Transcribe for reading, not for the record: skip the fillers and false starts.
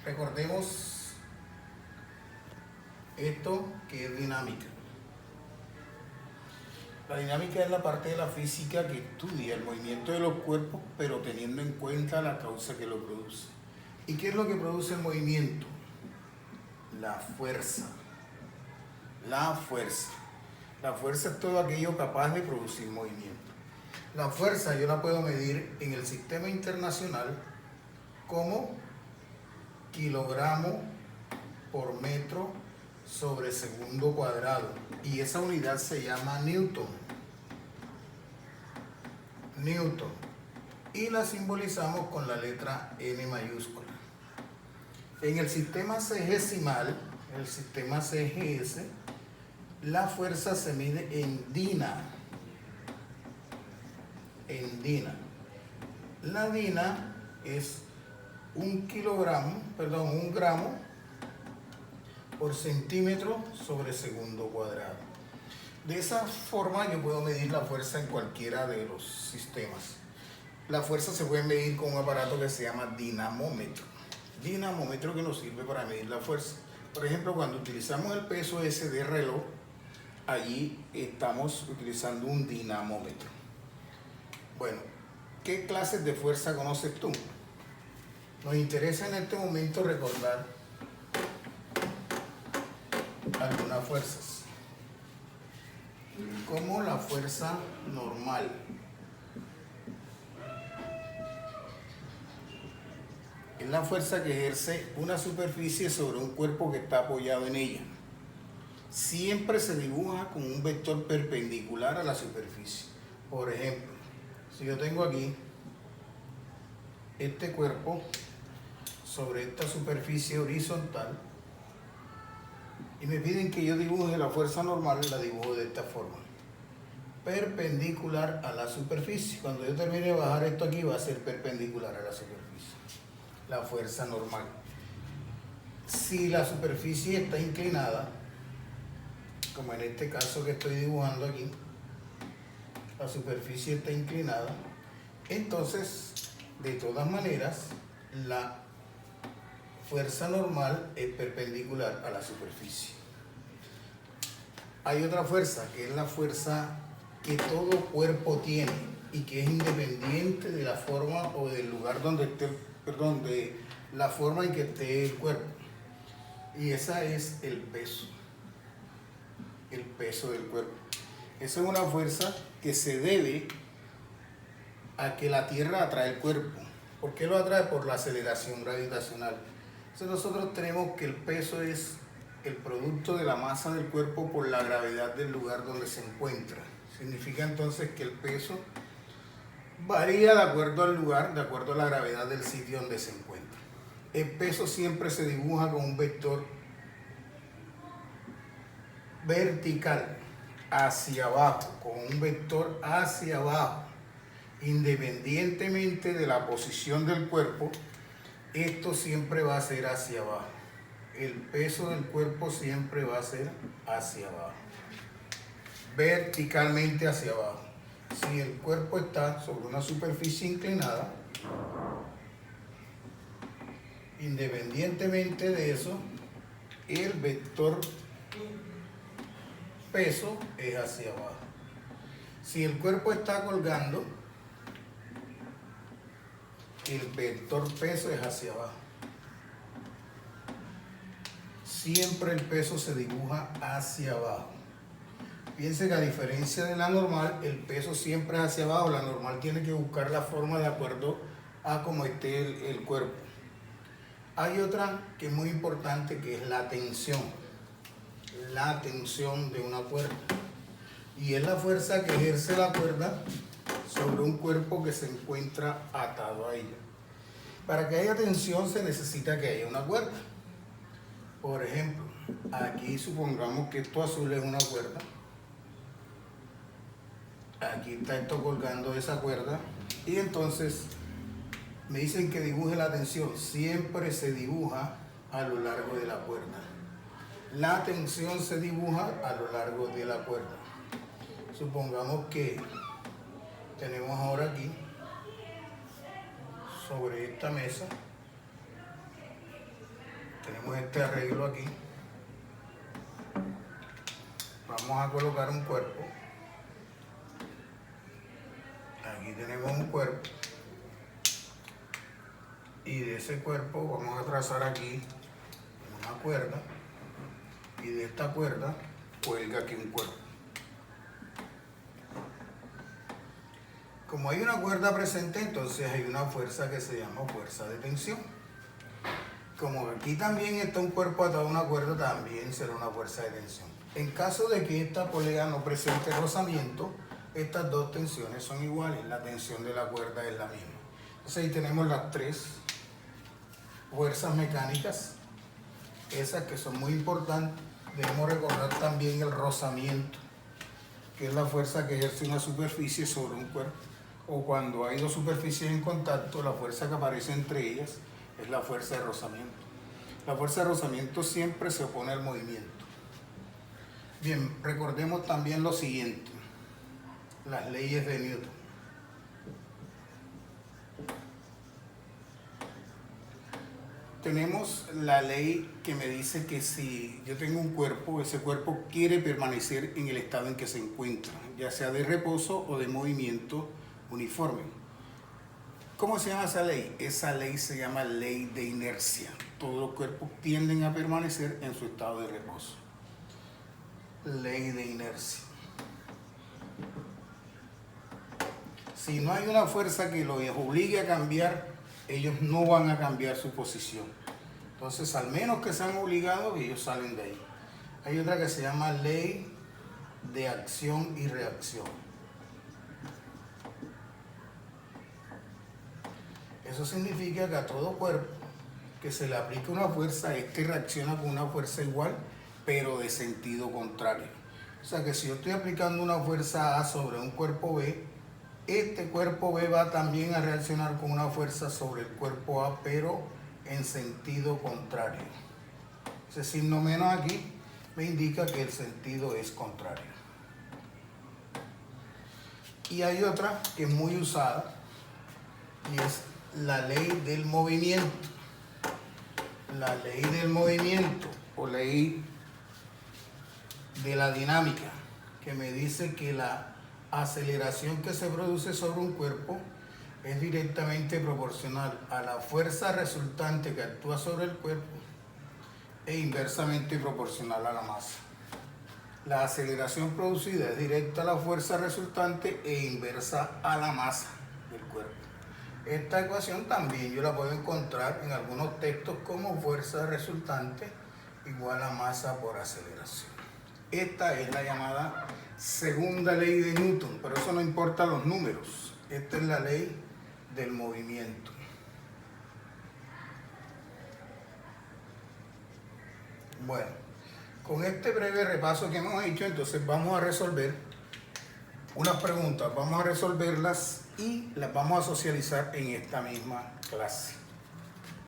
Recordemos esto que es dinámica. La dinámica es la parte de la física que estudia el movimiento de los cuerpos, pero teniendo en cuenta la causa que lo produce. ¿Y qué es lo que produce el movimiento? La fuerza. La fuerza. La fuerza es todo aquello capaz de producir movimiento. La fuerza yo la puedo medir en el sistema internacional como kilogramo por metro sobre segundo cuadrado. Y esa unidad se llama Newton. Newton. Y la simbolizamos con la letra N mayúscula. En el sistema CGesimal, el sistema CGS, la fuerza se mide en DINA. En DINA. La DINA es un gramo por centímetro sobre segundo cuadrado. De esa forma yo puedo medir la fuerza en cualquiera de los sistemas. La fuerza se puede medir con un aparato que se llama dinamómetro. Dinamómetro que nos sirve para medir la fuerza. Por ejemplo, cuando utilizamos el peso ese de reloj, allí estamos utilizando un dinamómetro. Bueno, ¿qué clases de fuerza conoces tú? Nos interesa en este momento recordar algunas fuerzas, como la fuerza normal. Es la fuerza que ejerce una superficie sobre un cuerpo que está apoyado en ella. Siempre se dibuja con un vector perpendicular a la superficie. Por ejemplo, si yo tengo aquí este cuerpo sobre esta superficie horizontal y me piden que yo dibuje la fuerza normal, la dibujo de esta forma, perpendicular a la superficie. Cuando yo termine de bajar esto aquí va a ser perpendicular a la superficie, la fuerza normal. Si la superficie está inclinada, como en este caso que estoy dibujando aquí, la superficie está inclinada, entonces de todas maneras la fuerza normal es perpendicular a la superficie. Hay otra fuerza que es la fuerza que todo cuerpo tiene y que es independiente de la forma o del lugar donde esté, de la forma en que esté el cuerpo. Y esa es el peso del cuerpo. Esa es una fuerza que se debe a que la Tierra atrae el cuerpo. ¿Por qué lo atrae? Por la aceleración gravitacional. Entonces nosotros tenemos que el peso es el producto de la masa del cuerpo por la gravedad del lugar donde se encuentra. Significa entonces que el peso varía de acuerdo al lugar, de acuerdo a la gravedad del sitio donde se encuentra. El peso siempre se dibuja con un vector vertical hacia abajo, con un vector hacia abajo, independientemente de la posición del cuerpo. Esto siempre va a ser hacia abajo. El peso del cuerpo siempre va a ser hacia abajo, verticalmente hacia abajo. Si el cuerpo está sobre una superficie inclinada, independientemente de eso, el vector peso es hacia abajo. Si el cuerpo está colgando, el vector peso es hacia abajo. Siempre el peso se dibuja hacia abajo. Piense que a diferencia de la normal, el peso siempre es hacia abajo. La normal tiene que buscar la forma de acuerdo a cómo esté el cuerpo. Hay otra que es muy importante, que es la tensión. La tensión de una cuerda. Y es la fuerza que ejerce la cuerda sobre un cuerpo que se encuentra atado a ella. Para que haya tensión se necesita que haya una cuerda. Por ejemplo, aquí supongamos que esto azul es una cuerda. Aquí está esto colgando de esa cuerda. Y entonces me dicen que dibuje la tensión. Siempre se dibuja a lo largo de la cuerda. La tensión se dibuja a lo largo de la cuerda. Supongamos que tenemos ahora aquí, sobre esta mesa, tenemos este arreglo aquí. Vamos a colocar un cuerpo. Aquí tenemos un cuerpo. Y de ese cuerpo vamos a trazar aquí una cuerda. Y de esta cuerda cuelga aquí un cuerpo. Como hay una cuerda presente, entonces hay una fuerza que se llama fuerza de tensión. Como aquí también está un cuerpo atado a una cuerda, también será una fuerza de tensión. En caso de que esta polea no presente rozamiento, estas dos tensiones son iguales, la tensión de la cuerda es la misma. Entonces ahí tenemos las tres fuerzas mecánicas, esas que son muy importantes. Debemos recordar también el rozamiento, que es la fuerza que ejerce una superficie sobre un cuerpo, o cuando hay dos superficies en contacto, la fuerza que aparece entre ellas es la fuerza de rozamiento. La fuerza de rozamiento siempre se opone al movimiento. Bien, recordemos también lo siguiente, las leyes de Newton. Tenemos la ley que me dice que si yo tengo un cuerpo, ese cuerpo quiere permanecer en el estado en que se encuentra, ya sea de reposo o de movimiento uniforme. ¿Cómo se llama esa ley? Esa ley se llama ley de inercia. Todos los cuerpos tienden a permanecer en su estado de reposo. Ley de inercia. Si no hay una fuerza que los obligue a cambiar, ellos no van a cambiar su posición. Entonces, al menos que sean obligados, ellos salen de ahí. Hay otra que se llama ley de acción y reacción. Eso significa que a todo cuerpo que se le aplique una fuerza, este reacciona con una fuerza igual, pero de sentido contrario. O sea que si yo estoy aplicando una fuerza A sobre un cuerpo B, este cuerpo B va también a reaccionar con una fuerza sobre el cuerpo A, pero en sentido contrario. Ese signo menos aquí me indica que el sentido es contrario. Y hay otra que es muy usada, y es la ley del movimiento. La ley del movimiento o ley de la dinámica, que me dice que la aceleración que se produce sobre un cuerpo es directamente proporcional a la fuerza resultante que actúa sobre el cuerpo e inversamente proporcional a la masa. La aceleración producida es directa a la fuerza resultante e inversa a la masa del cuerpo. Esta ecuación también yo la puedo encontrar en algunos textos como fuerza resultante igual a masa por aceleración. Esta es la llamada segunda ley de Newton, pero eso no importa los números. Esta es la ley del movimiento. Bueno, con este breve repaso que hemos hecho, entonces vamos a resolver unas preguntas. Vamos a resolverlas y las vamos a socializar en esta misma clase.